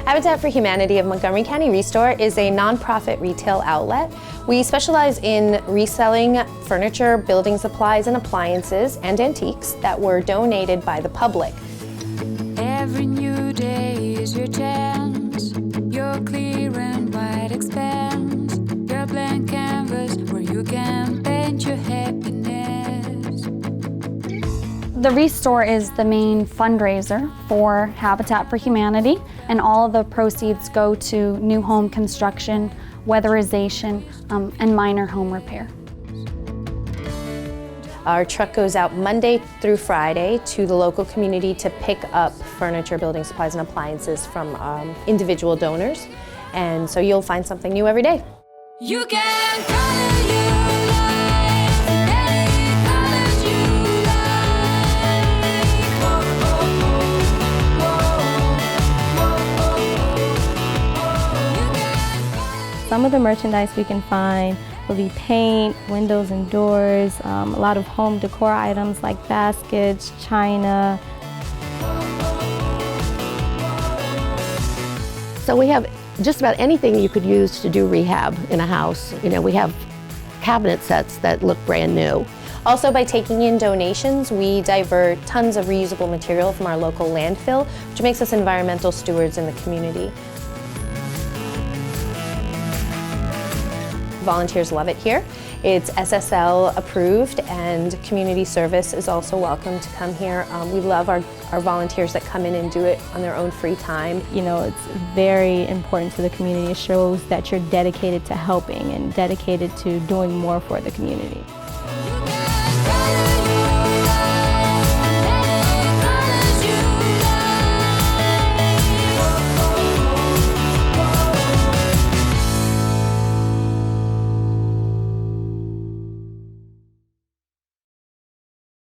Habitat for Humanity of Montgomery County ReStore is a nonprofit retail outlet. We specialize in reselling furniture, building supplies, and appliances and antiques that were donated by the public. Every new day is your chance, your clear and wide expanse, your blank canvas where you can paint your happiness. The ReStore is the main fundraiser for Habitat for Humanity, and all of the proceeds go to new home construction, weatherization, and minor home repair. Our truck goes out Monday through Friday to the local community to pick up furniture, building supplies, and appliances from individual donors. And so you'll find something new every day. You can color your life any colors you like. You can Some of the merchandise we can find will be paint, windows and doors, a lot of home decor items like baskets, china. So we have just about anything you could use to do rehab in a house. You know, we have cabinet sets that look brand new. Also, by taking in donations, we divert tons of reusable material from our local landfill, which makes us environmental stewards in the community. Volunteers love it here. It's SSL approved, and community service is also welcome to come here. We love our volunteers that come in and do it on their own free time. You know, it's very important to the community. It shows that you're dedicated to helping and dedicated to doing more for the community.